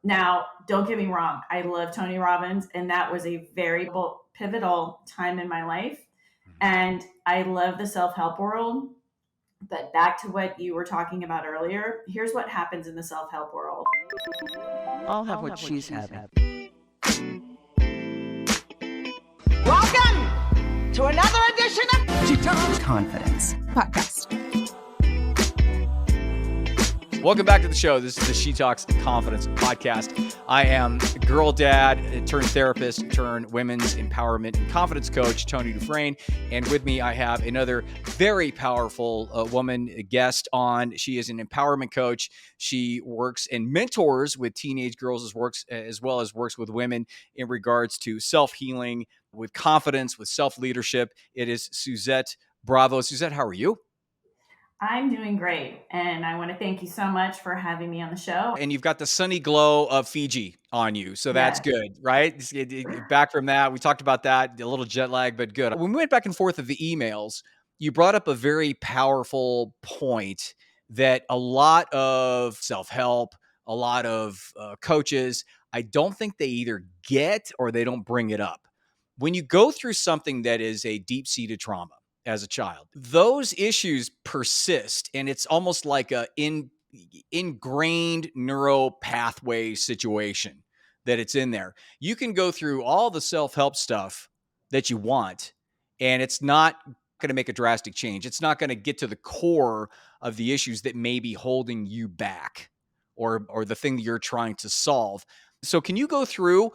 Now, don't get me wrong. I love Tony Robbins, and that was a very pivotal time in my life. And I love the self-help world. But back to what you were talking about earlier, here's what happens in the self-help world. I'll have what she's having. Welcome to another edition of She Talks Confidence Podcast. Welcome back to the show. This is the She Talks Confidence podcast. I am girl dad, turned therapist, turned women's empowerment and confidence coach, Tony Dufresne. And with me, I have another very powerful woman guest on. She is an empowerment coach. She works and mentors with teenage girls as well as works with women in regards to self-healing, with confidence, with self-leadership. It is Suzette Bravo. Suzette, how are you? I'm doing great. And I want to thank you so much for having me on the show. And you've got the sunny glow of Fiji on you. So that's good, right? Back from that, we talked about that, a little jet lag, but good. When we went back and forth of the emails, you brought up a very powerful point that a lot of self-help, a lot of coaches, I don't think they either get or they don't bring it up. When you go through something that is a deep-seated trauma, as a child, those issues persist, and it's almost like a ingrained neuro pathway situation that it's in there. You can go through all the self-help stuff that you want, and it's not going to make a drastic change. It's not going to get to the core of the issues that may be holding you back or the thing that you're trying to solve. So can you go through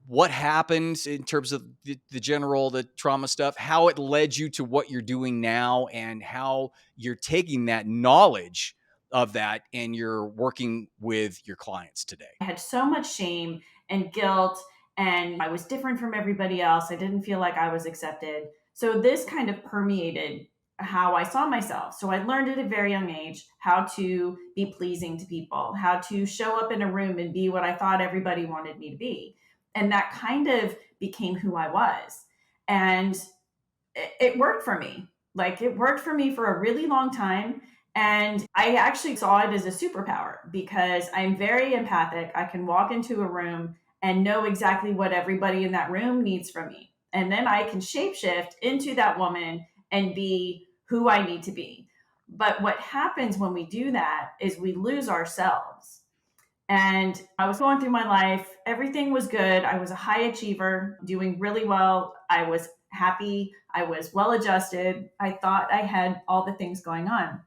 what happened in terms of the trauma stuff, how it led you to what you're doing now, and how you're taking that knowledge of that and you're working with your clients today? I had so much shame and guilt, and I was different from everybody else. I didn't feel like I was accepted. So this kind of permeated how I saw myself. So I learned at a very young age how to be pleasing to people, how to show up in a room and be what I thought everybody wanted me to be. And that kind of became who I was. And it worked for me. Like, it worked for me for a really long time. And I actually saw it as a superpower because I'm very empathic. I can walk into a room and know exactly what everybody in that room needs from me. And then I can shapeshift into that woman and be who I need to be. But what happens when we do that is we lose ourselves. And I was going through my life. Everything was good. I was a high achiever, doing really well. I was happy. I was well adjusted. I thought I had all the things going on.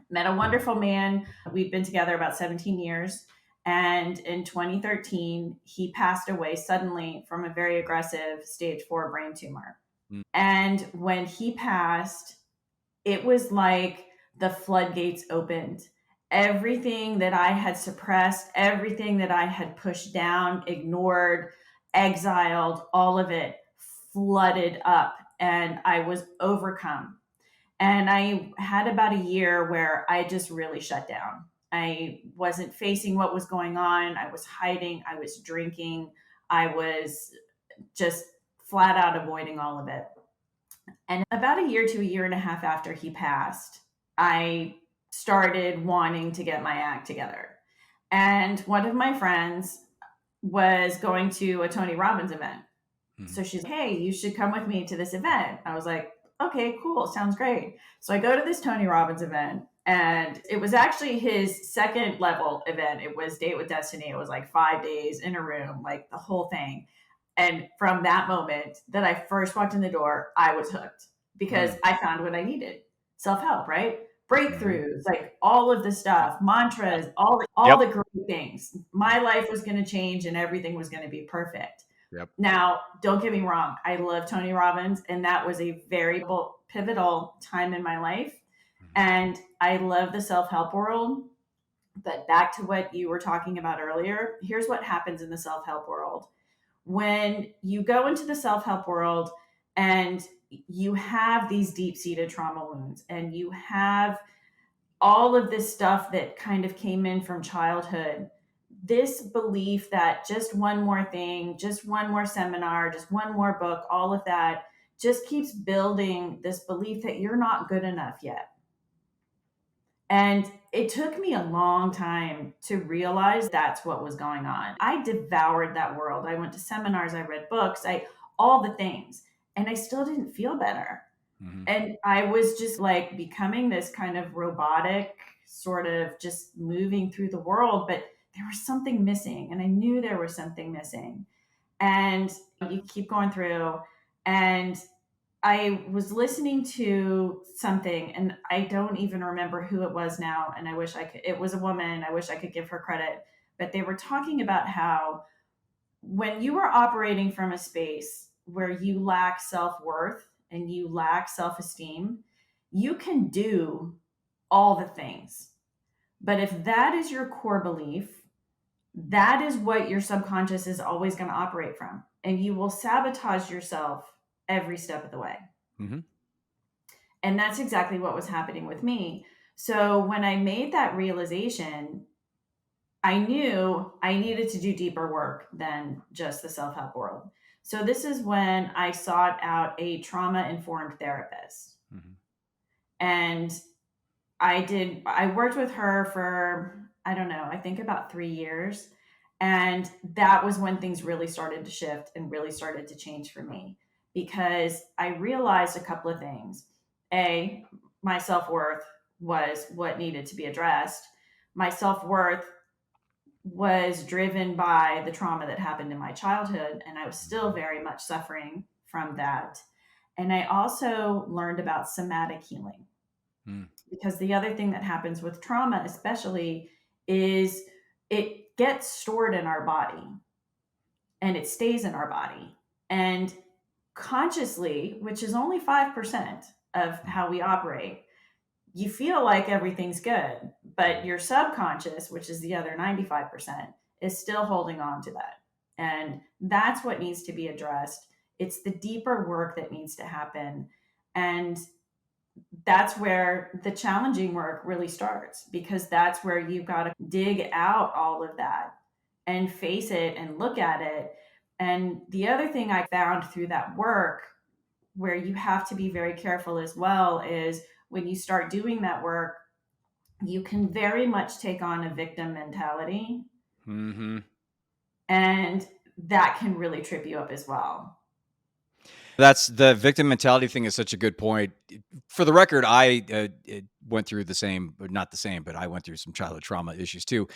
Met a wonderful man. We'd been together about 17 years. And in 2013, he passed away suddenly from a very aggressive stage 4 brain tumor. And when he passed, it was like the floodgates opened. Everything that I had suppressed, everything that I had pushed down, ignored, exiled, all of it flooded up, and I was overcome. And I had about a year where I just really shut down. I wasn't facing what was going on. I was hiding. I was drinking. I was just flat out avoiding all of it. And about a year to a year and a half after he passed, I started wanting to get my act together. And one of my friends was going to a Tony Robbins event. So she's like, hey, you should come with me to this event. I was like, okay, cool. Sounds great. So I go to this Tony Robbins event, and it was actually his second level event. It was Date with Destiny. It was like 5 days in a room, like the whole thing. And from that moment that I first walked in the door, I was hooked because I found what I needed. Self-help, right? Breakthroughs, like all of the stuff, mantras, all the great things. My life was going to change and everything was going to be perfect. Yep. Now, don't get me wrong. I love Tony Robbins, and that was a very pivotal time in my life. And I love the self-help world. But back to what you were talking about earlier, here's what happens in the self-help world. When you go into the self-help world and you have these deep-seated trauma wounds and you have all of this stuff that kind of came in from childhood, this belief that just one more thing, just one more seminar, just one more book, all of that just keeps building this belief that you're not good enough yet. And it took me a long time to realize that's what was going on. I devoured that world. I went to seminars, I read books, all the things, and I still didn't feel better. Mm-hmm. And I was just like becoming this kind of robotic, sort of just moving through the world, but there was something missing, and I knew there was something missing. And you keep going through, and I was listening to something, and I don't even remember who it was now. And I wish I could, it was a woman. I wish I could give her credit. But they were talking about how when you are operating from a space where you lack self worth and you lack self esteem, you can do all the things. But if that is your core belief, that is what your subconscious is always going to operate from. And you will sabotage yourself every step of the way. Mm-hmm. And that's exactly what was happening with me. So when I made that realization, I knew I needed to do deeper work than just the self help world. So this is when I sought out a trauma informed therapist. Mm-hmm. And I worked with her for, I don't know, I think about 3 years. And that was when things really started to shift and really started to change for me, because I realized a couple of things. A, my self worth was what needed to be addressed. My self worth was driven by the trauma that happened in my childhood, and I was still very much suffering from that. And I also learned about somatic healing. Because the other thing that happens with trauma, especially, is it gets stored in our body and it stays in our body. And consciously, which is only 5% of how we operate, you feel like everything's good, but your subconscious, which is the other 95%, is still holding on to that. And that's what needs to be addressed. It's the deeper work that needs to happen. And that's where the challenging work really starts, because that's where you've got to dig out all of that and face it and look at it. And the other thing I found through that work, where you have to be very careful as well, is when you start doing that work, you can very much take on a victim mentality. Mm-hmm. And that can really trip you up as well. That's the victim mentality thing is such a good point. For the record, I went through the same, but not the same, but I went through some childhood trauma issues too,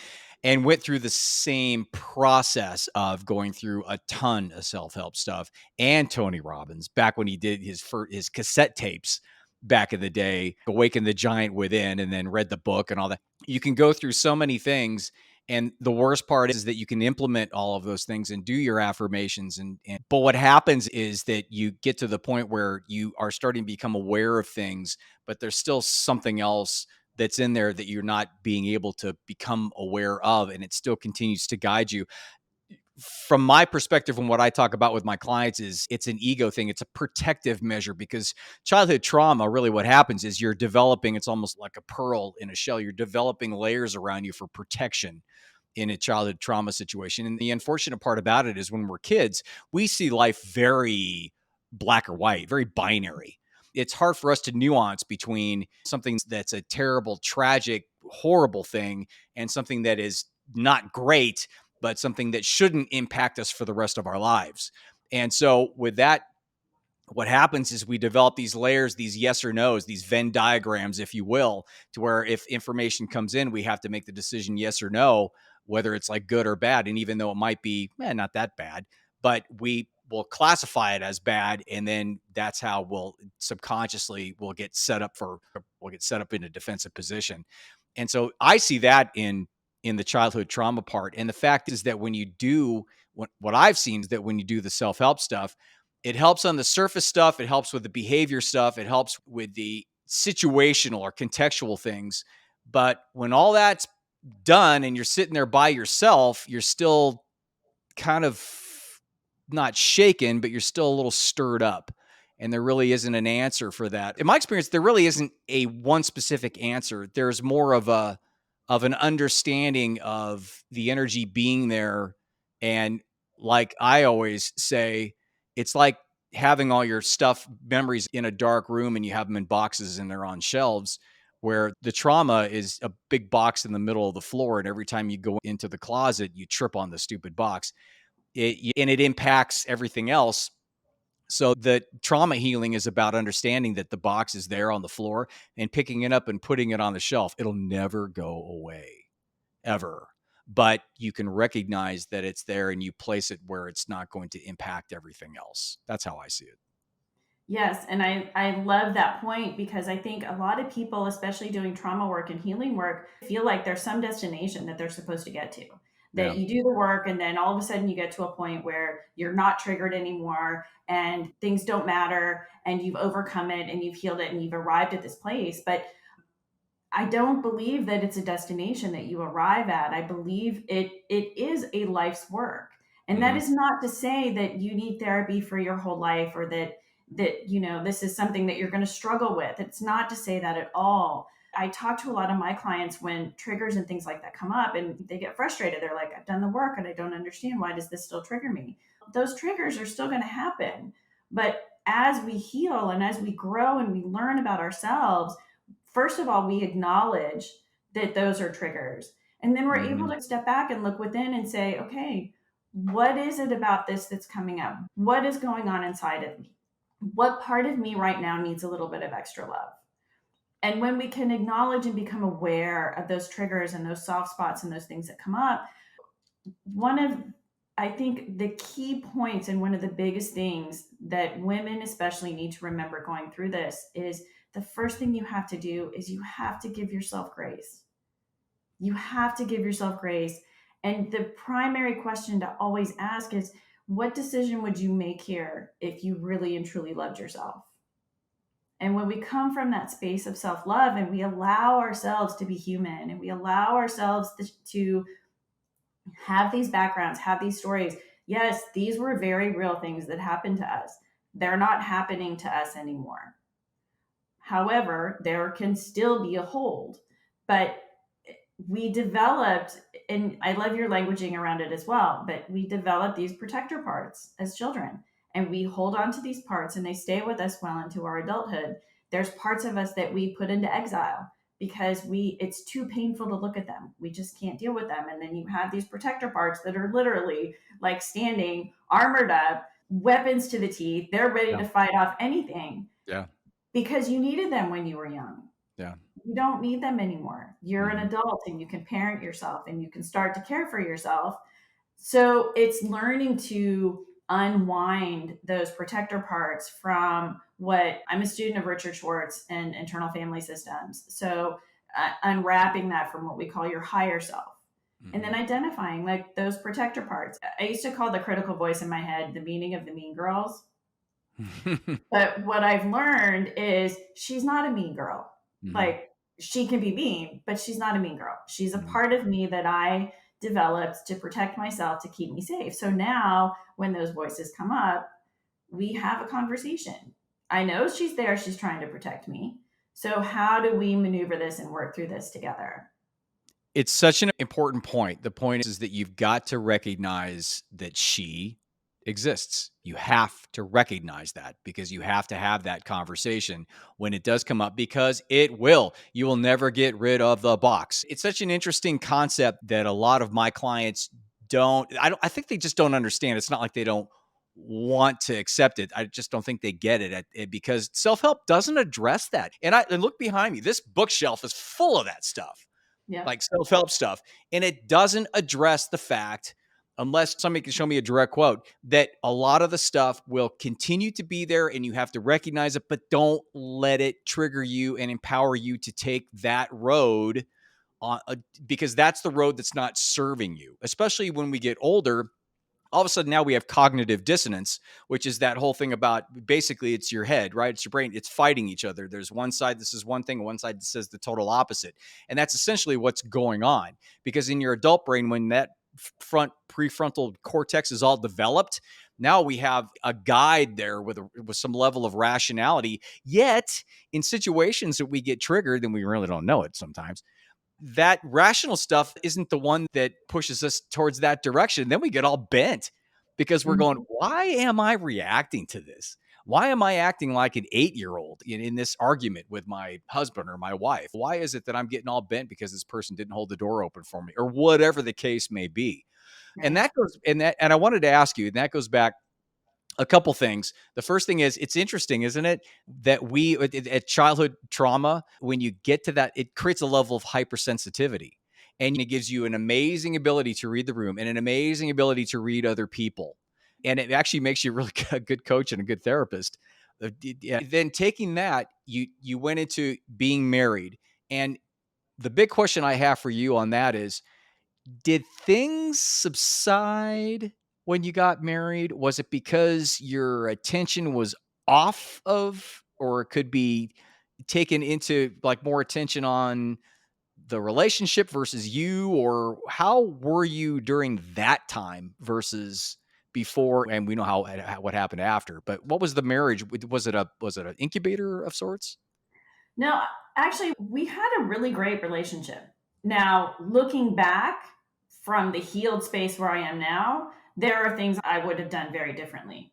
and went through the same process of going through a ton of self-help stuff and Tony Robbins back when he did his cassette tapes back in the day, Awaken the Giant Within, and then read the book and all that. You can go through so many things. And the worst part is that you can implement all of those things and do your affirmations. But what happens is that you get to the point where you are starting to become aware of things, but there's still something else that's in there that you're not being able to become aware of. And it still continues to guide you. From my perspective, and what I talk about with my clients, is it's an ego thing. It's a protective measure, because childhood trauma, really what happens is you're developing, it's almost like a pearl in a shell. You're developing layers around you for protection in a childhood trauma situation. And the unfortunate part about it is when we're kids, we see life very black or white, very binary. It's hard for us to nuance between something that's a terrible, tragic, horrible thing and something that is not great, but something that shouldn't impact us for the rest of our lives. And so with that, what happens is we develop these layers, these yes or no's, these Venn diagrams, if you will, to where if information comes in, we have to make the decision yes or no, whether it's like good or bad. And even though it might be not that bad, but we will classify it as bad. And then that's how we'll subconsciously we'll get set up in a defensive position. And so I see that in the childhood trauma part. And the fact is that when you do what I've seen is that when you do the self-help stuff, it helps on the surface stuff. It helps with the behavior stuff. It helps with the situational or contextual things. But when all that's done and you're sitting there by yourself, you're still kind of not shaken, but you're still a little stirred up. And there really isn't an answer for that. In my experience, there really isn't a one specific answer. There's more of an understanding of the energy being there. And like I always say, it's like having all your stuff, memories in a dark room, and you have them in boxes and they're on shelves. where the trauma is a big box in the middle of the floor. And every time you go into the closet, you trip on the stupid box. And it impacts everything else. So the trauma healing is about understanding that the box is there on the floor and picking it up and putting it on the shelf. It'll never go away, ever. But you can recognize that it's there and you place it where it's not going to impact everything else. That's how I see it. Yes, and I love that point because I think a lot of people, especially doing trauma work and healing work, feel like there's some destination that they're supposed to get to. Yeah. That you do the work and then all of a sudden you get to a point where you're not triggered anymore and things don't matter and you've overcome it and you've healed it and you've arrived at this place. But I don't believe that it's a destination that you arrive at. I believe it is a life's work. And that Mhm. is not to say that you need therapy for your whole life or that this is something that you're going to struggle with. It's not to say that at all. I talk to a lot of my clients when triggers and things like that come up and they get frustrated. They're like, I've done the work and I don't understand, why does this still trigger me? Those triggers are still going to happen. But as we heal and as we grow and we learn about ourselves, first of all, we acknowledge that those are triggers. And then we're able Mhm. to step back and look within and say, okay, what is it about this that's coming up? What is going on inside of me? What part of me right now needs a little bit of extra love? And when we can acknowledge and become aware of those triggers and those soft spots and those things that come up, one of I think the key points and one of the biggest things that women especially need to remember going through this is the first thing you have to do is you have to give yourself grace. You have to give yourself grace. And the primary question to always ask is, what decision would you make here if you really and truly loved yourself? And when we come from that space of self love and we allow ourselves to be human and we allow ourselves to have these backgrounds, have these stories. Yes, these were very real things that happened to us. They're not happening to us anymore. However, there can still be a hold. But we developed, and I love your languaging around it as well, but we developed these protector parts as children. And we hold on to these parts and they stay with us well into our adulthood. There's parts of us that we put into exile because it's too painful to look at them. We just can't deal with them. And then you have these protector parts that are literally like standing armored up, weapons to the teeth. They're ready Yeah. to fight off anything Yeah. because you needed them when you were young. Yeah. You don't need them anymore. You're an Mhm. adult and you can parent yourself and you can start to care for yourself. So it's learning to unwind those protector parts from what I'm a student of Richard Schwartz and internal family systems. So unwrapping that from what we call your higher self. And then Mhm. identifying like those protector parts. I used to call the critical voice in my head the meaning of the mean girls. But what I've learned is she's not a mean girl. Mhm. Like she can be mean, but she's not a mean girl. She's a Mhm. part of me that I developed to protect myself, to keep me safe. So now when those voices come up, we have a conversation. I know she's there, she's trying to protect me. So how do we maneuver this and work through this together? It's such an important point. The point is that you've got to recognize that she exists. You have to recognize that because you have to have that conversation when it does come up because it will. You will never get rid of the box. It's such an interesting concept that a lot of my clients I think they just don't understand. It's not like they don't want to accept it. I just don't think they get it because self-help doesn't address that. And look behind me. This bookshelf is full of that stuff, Yep. like self-help stuff. And it doesn't address the fact, unless somebody can show me a direct quote, that a lot of the stuff will continue to be there and you have to recognize it, but don't let it trigger you and empower you to take that road on, because that's the road that's not serving you, especially when we get older. All of a sudden now we have cognitive dissonance, which is that whole thing about basically it's your head, right? It's your brain. It's fighting each other. There's one side that says one thing, one side that says the total opposite. And that's essentially what's going on because in your adult brain, when that front prefrontal cortex is all developed, now we have a guide there with some level of rationality. Yet in situations that we get triggered, and we really don't know it sometimes, that rational stuff isn't the one that pushes us towards that direction. Then we get all bent because we're going, Mhm. why am I reacting to this? Why am I acting like an 8-year-old in this argument with my husband or my wife? Why is it that I'm getting all bent because this person didn't hold the door open for me, or whatever the case may be? And Right. that goes, and I wanted to ask you, and that goes back a couple things. The first thing is, it's interesting, isn't it, that we at childhood trauma, when you get to that, it creates a level of hypersensitivity, and it gives you an amazing ability to read the room and an amazing ability to read other people, and it actually makes you really a good coach and a good therapist. Yeah. Then taking that, you went into being married, and the big question I have for you on that is, did things subside when you got married? Was it because your attention was off of, or it could be taken into like more attention on the relationship versus you, or how were you during that time versus before? And we know what happened after, but what was the marriage? Was it an incubator of sorts? No, actually, we had a really great relationship. Now, looking back from the healed space where I am now, there are things I would have done very differently.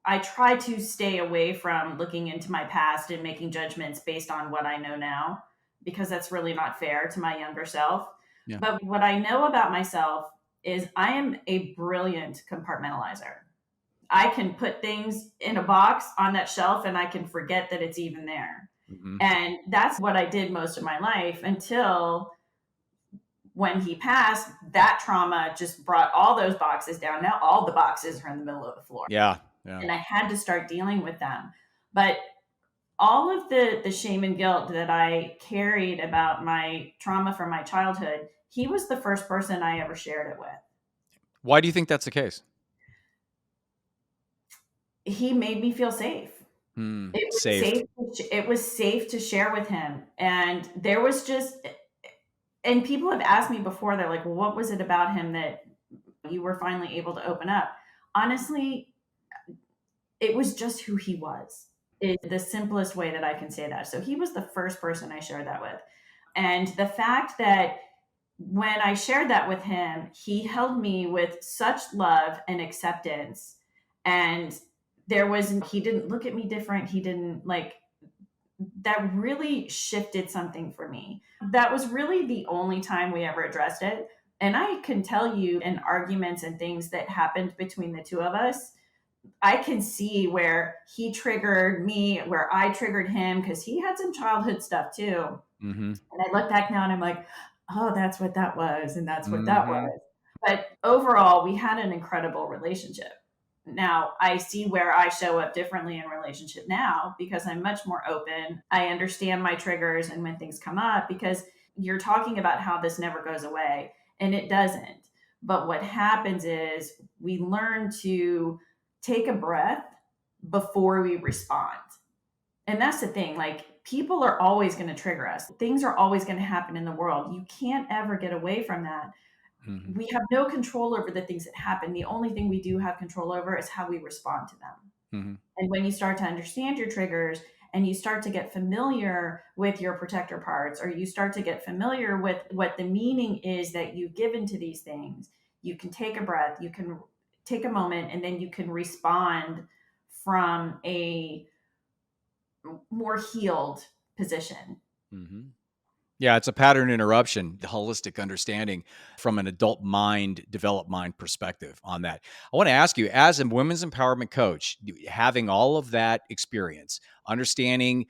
I try to stay away from looking into my past and making judgments based on what I know now, because that's really not fair to my younger self. Yeah. But what I know about myself is I am a brilliant compartmentalizer. I can put things in a box on that shelf and I can forget that it's even there. Hmm. And that's what I did most of my life until when he passed. That trauma just brought all those boxes down. Now all the boxes are in the middle of the floor. Yeah. Yeah. And I had to start dealing with them. But all of the shame and guilt that I carried about my trauma from my childhood, he was the first person I ever shared it with. Why do you think that's the case? He made me feel safe. It was Safe. safe. It was safe to share with him, and there was just. And people have asked me before. They're like, "Well, what was it about him that you were finally able to open up?" Honestly, it was just who he was. Is the simplest way that I can say that. So he was the first person I shared that with, and the fact that when I shared that with him, he held me with such love and acceptance, and he didn't look at me different. He didn't like that really shifted something for me. That was really the only time we ever addressed it. And I can tell you in arguments and things that happened between the two of us, I can see where he triggered me, where I triggered him, because he had some childhood stuff too. Mm-hmm. And I look back now and I'm like, oh, that's what that was. And that's what that Mm-hmm. was. But overall, we had an incredible relationship. Now, I see where I show up differently in relationship now because I'm much more open. I understand my triggers and when things come up, because you're talking about how this never goes away, and it doesn't. But what happens is we learn to take a breath before we respond. And that's the thing, like people are always going to trigger us. Things are always going to happen in the world. You can't ever get away from that. Mm-hmm. We have no control over the things that happen. The only thing we do have control over is how we respond to them. Mm-hmm. And when you start to understand your triggers and you start to get familiar with your protector parts, or you start to get familiar with what the meaning is that you've given to these things, you can take a breath, you can take a moment, and then you can respond from a more healed position. Mm-hmm. Yeah, it's a pattern interruption, the holistic understanding from an adult mind, developed mind perspective on that. I want to ask you, as a women's empowerment coach, having all of that experience, understanding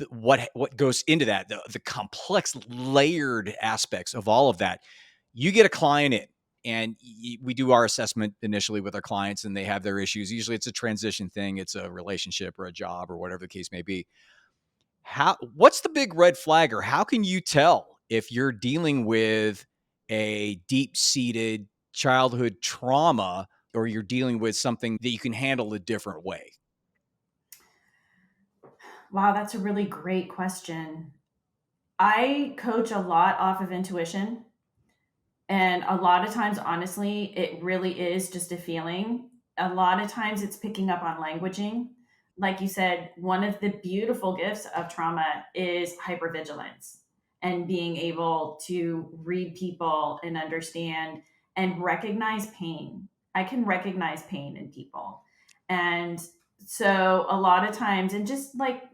what goes into that, the complex, layered aspects of all of that, you get a client in. And we do our assessment initially with our clients, and they have their issues. Usually, it's a transition thing, it's a relationship or a job or whatever the case may be. What's the big red flag, or how can you tell if you're dealing with a deep-seated childhood trauma, or you're dealing with something that you can handle a different way? Wow, that's a really great question. I coach a lot off of intuition. And a lot of times, honestly, it really is just a feeling. A lot of times it's picking up on languaging. Like you said, one of the beautiful gifts of trauma is hypervigilance and being able to read people and understand and recognize pain. I can recognize pain in people. And So a lot of times, and just like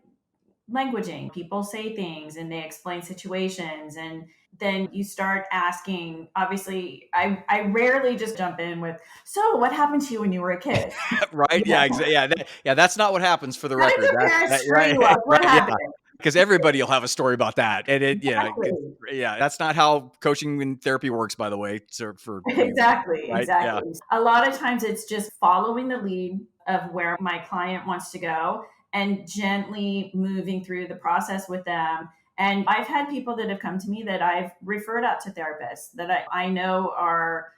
languaging, people say things and they explain situations, and then you start asking. Obviously, I rarely just jump in with, so what happened to you when you were a kid? Right? Yeah, yeah, yeah. That's not what happens for the How did record. your parents screw Right, you up? What right, yeah. happened? Because everybody will have a story about that, and Exactly. yeah, that's not how coaching and therapy works, by the way. So for you, Exactly, right? Yeah. exactly. A lot of times it's just following the lead of where my client wants to go and gently moving through the process with them. And I've had people that have come to me that I've referred out to therapists that I know are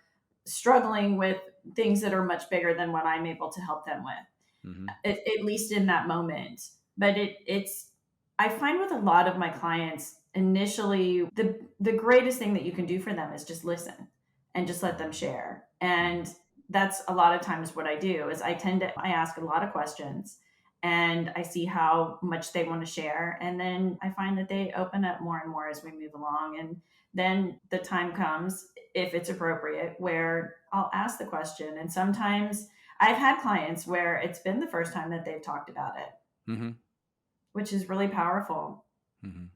struggling with things that are much bigger than what I'm able to help them with, Hmm. at least in that moment. But it's I find with a lot of my clients, initially the greatest thing that you can do for them is just listen and just let them share. And that's a lot of times what I do is I ask a lot of questions and I see how much they want to share, and then I find that they open up more and more as we move along. And then the time comes, if it's appropriate, where I'll ask the question. And sometimes I've had clients where it's been the first time that they've talked about it, Hmm. which is really powerful. Hmm.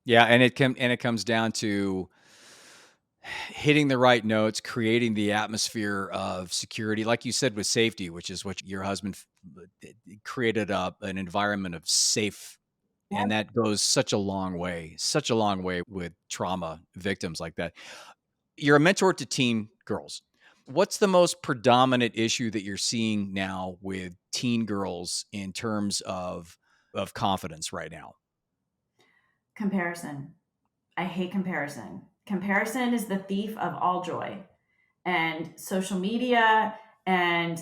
Yeah, and it comes down to hitting the right notes, creating the atmosphere of security, like you said, with safety, which is what your husband created an environment of safe. And that goes such a long way with trauma victims like that. You're a mentor to teen girls. What's the most predominant issue that you're seeing now with teen girls in terms of confidence right now? Comparison. I hate comparison. Comparison is the thief of all joy. And social media, and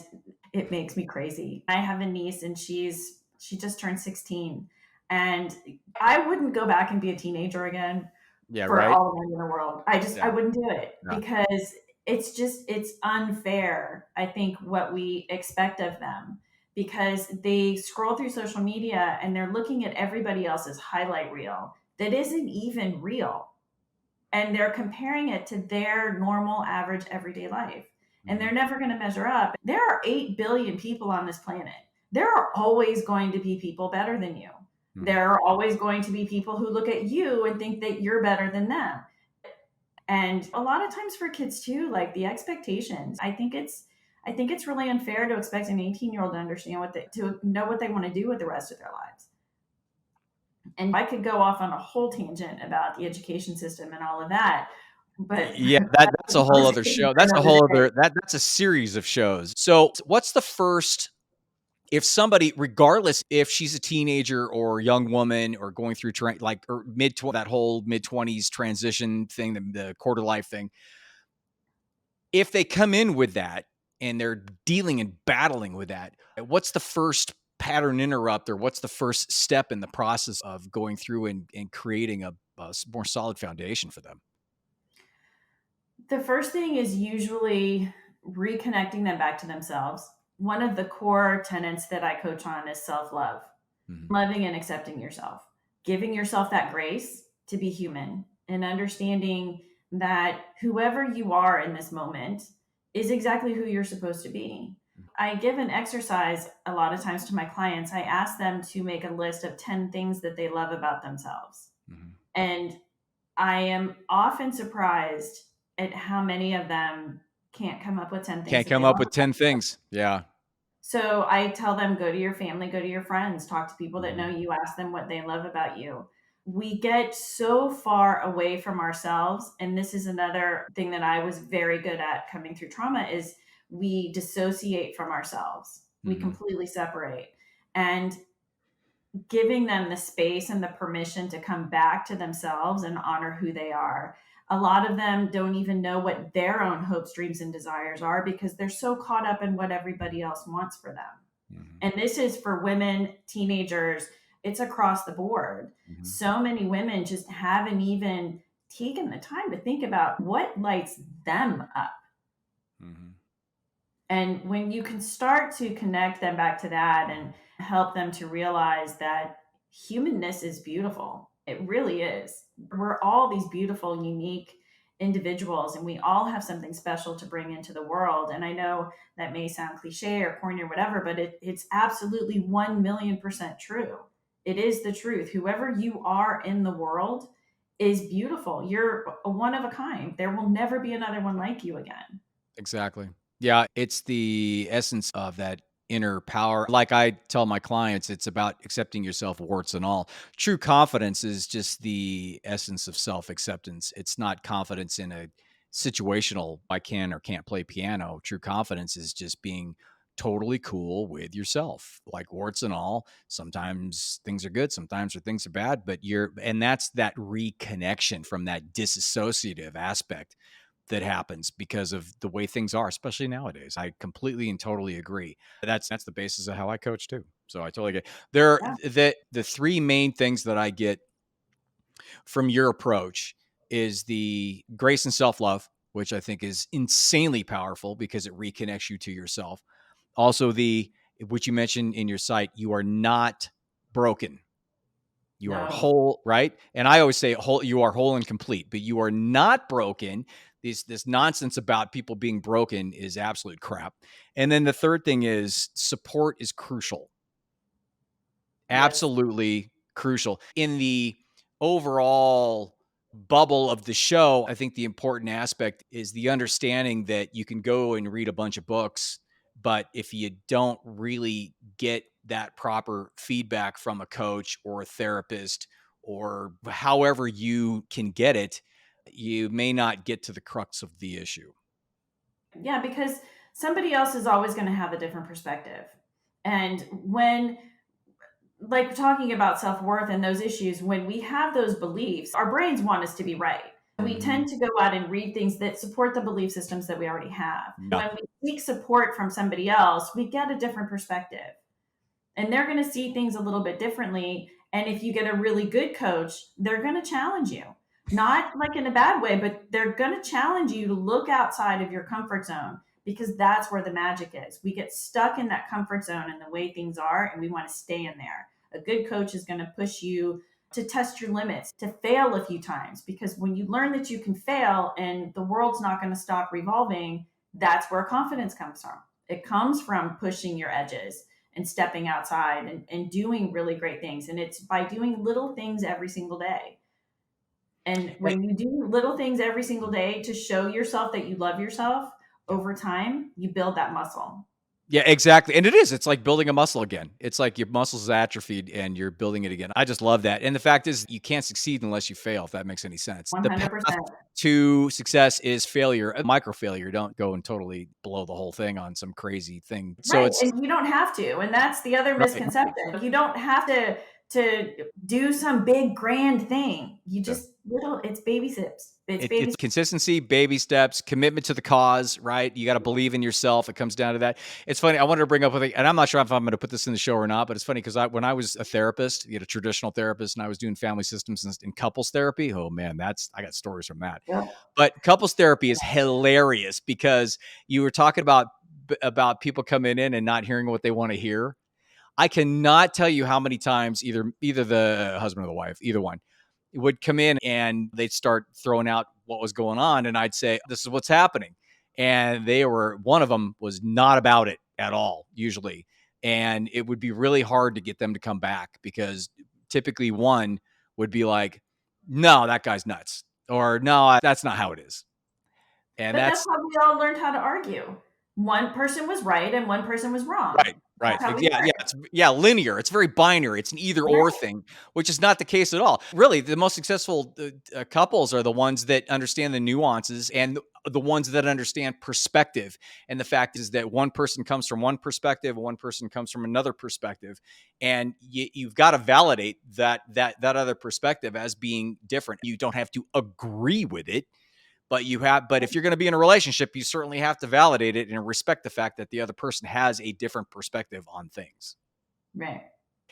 it makes me crazy. I have a niece and she just turned 16, and I wouldn't go back and be a teenager again Yeah, for right? all the money in the world. I Yeah. wouldn't do it Yeah. because it's unfair, I think, what we expect of them, because they scroll through social media and they're looking at everybody else's highlight reel that isn't even real, and they're comparing it to their normal, average, everyday life. And Mhm. they're never going to measure up. There are 8 billion people on this planet. There are always going to be people better than you. Mhm. There are always going to be people who look at you and think that you're better than them. And a lot of times for kids too, like the expectations, I think it's really unfair to expect an 18-year-old to understand to know what they want to do with the rest of their lives. And I could go off on a whole tangent about the education system and all of that, but Yeah, that's that's a a whole other conversation show. for That's a another whole day. other that's a series of shows. So, what's the first if somebody, regardless if she's a teenager or a young woman or going through like or that whole mid-20s transition thing, the quarter life thing, if they come in with that and they're dealing and battling with that, what's the first pattern interrupt, or what's the first step in the process of going through and creating a more solid foundation for them? The first thing is usually reconnecting them back to themselves. One of the core tenets that I coach on is self love, Mhm. loving and accepting yourself, giving yourself that grace to be human, and understanding that whoever you are in this moment is exactly who you're supposed to be. I give an exercise a lot of times to my clients. I ask them to make a list of 10 things that they love about themselves. Mhm. And I am often surprised at how many of them can't come up with 10 things Can't that they come up love. with 10 things. Yeah. So I tell them, go to your family, go to your friends, talk to people that know Mhm. you, ask them what they love about you. We get so far away from ourselves. And this is another thing that I was very good at coming through trauma is we dissociate from ourselves. We Mhm. completely separate. And giving them the space and the permission to come back to themselves and honor who they are. A lot of them don't even know what their own hopes, dreams, and desires are because they're so caught up in what everybody else wants for them. Mhm. And this is for women, teenagers, it's across the board. Mhm. So many women just haven't even taken the time to think about what lights them up. Mhm. And when you can start to connect them back to that and help them to realize that humanness is beautiful, it really is. We're all these beautiful, unique individuals, and we all have something special to bring into the world. And I know that may sound cliche or corny or whatever, but it's absolutely 1,000,000% true. It is the truth. Whoever you are in the world is beautiful. You're a one of a kind. There will never be another one like you again. Exactly. Yeah, it's the essence of that inner power. Like I tell my clients, it's about accepting yourself, warts and all. True confidence is just the essence of self acceptance. It's not confidence in a situational, I can or can't play piano. True confidence is just being totally cool with yourself, like warts and all. Sometimes things are good, sometimes things are bad, but and that's that reconnection from that disassociative aspect that happens because of the way things are, especially nowadays. I completely and totally agree. That's the basis of how I coach too. So I totally get there. Yeah. The three main things that I get from your approach is the grace and self love, which I think is insanely powerful because it reconnects you to yourself. Also, which you mentioned in your site, you are not broken. You are No. whole, right? And I always say whole, you are whole and complete, but you are not broken. This nonsense about people being broken is absolute crap. And then the third thing is support is crucial. Yes. Absolutely crucial. In the overall bubble of the show, I think the important aspect is the understanding that you can go and read a bunch of books, but if you don't really get that proper feedback from a coach or a therapist or however you can get it, you may not get to the crux of the issue. Yeah, because somebody else is always going to have a different perspective. And when, like, talking about self worth and those issues, when we have those beliefs, our brains want us to be right. We Mhm. tend to go out and read things that support the belief systems that we already have. Yeah. When we seek support from somebody else, we get a different perspective, and they're going to see things a little bit differently. And if you get a really good coach, they're going to challenge you, not like in a bad way, but they're going to challenge you to look outside of your comfort zone, because that's where the magic is. We get stuck in that comfort zone and the way things are, and we want to stay in there. A good coach is going to push you to test your limits, to fail a few times, because when you learn that you can fail and the world's not going to stop revolving, that's where confidence comes from. It comes from pushing your edges and stepping outside and doing really great things. And it's by doing little things every single day. And when you do little things every single day to show yourself that you love yourself, over time, you build that muscle. Yeah, exactly. And it is. It's like building a muscle again. It's like your muscles atrophied and you're building it again. I just love that. And the fact is, you can't succeed unless you fail, if that makes any sense. The path 100%. to success is failure, a micro failure. Don't go and totally blow the whole thing on some crazy thing. So Right. it's And you don't have to. And that's the other right. misconception. You don't have to do some big grand thing. You Yeah. just little it's baby steps. It's baby It's consistency, baby steps, commitment to the cause, right? You got to believe in yourself. It comes down to that. It's funny. I wanted to bring up and I'm not sure if I'm going to put this in the show or not, but it's funny because when I was a therapist, a traditional therapist, and I was doing family systems and couples therapy. Oh man, I got stories from that. Yep. But couples therapy is hilarious because you were talking about people coming in and not hearing what they want to hear. I cannot tell you how many times either the husband or the wife, either one, would come in and they'd start throwing out what was going on. And I'd say, this is what's happening. And one of them was not about it at all, usually. And it would be really hard to get them to come back because typically one would be like, no, that guy's nuts. Or no, that's not how it is. And But that's that's how we all learned how to argue. One person was right and one person was wrong. right. Right. That's how we Yeah. learned. Yeah. It's linear. It's very binary. It's an either or Right. thing, which is not the case at all. Really, the most successful couples are the ones that understand the nuances and the ones that understand perspective. And the fact is that one person comes from one perspective, one person comes from another perspective, and you've got to validate that other perspective as being different. You don't have to agree with it. But if you're going to be in a relationship, you certainly have to validate it and respect the fact that the other person has a different perspective on things. Right.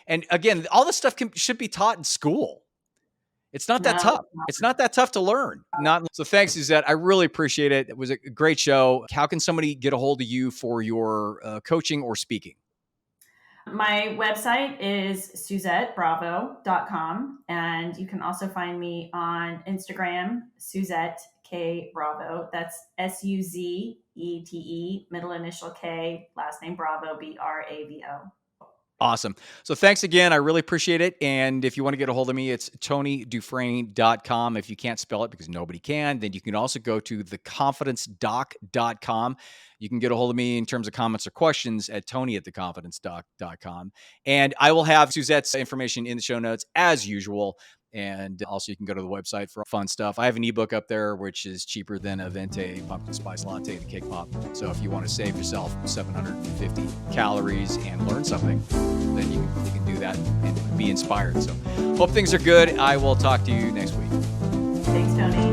And again, all this stuff should be taught in school. It's not that No, tough. It's not that tough to learn. So thanks, Suzette. I really appreciate it. It was a great show. How can somebody get a hold of you for your coaching or speaking? my website is suzettebravo.com. And you can also find me on Instagram, Suzette K Bravo. That's Suzette, middle initial K, last name Bravo, Bravo. Awesome. So thanks again. I really appreciate it. And if you want to get a hold of me, it's tonydufresne.com. If you can't spell it because nobody can, then you can also go to theconfidencedoc.com. You can get a hold of me in terms of comments or questions at tony@theconfidencedoc.com. And I will have Suzette's information in the show notes as usual. And also you can go to the website for fun stuff. I have an ebook up there, which is cheaper than a Venti pumpkin spice latte and cake pop. So if you want to save yourself 750 calories and learn something, then you can do that and be inspired. So hope things are good. I will talk to you next week. Thanks, Tony.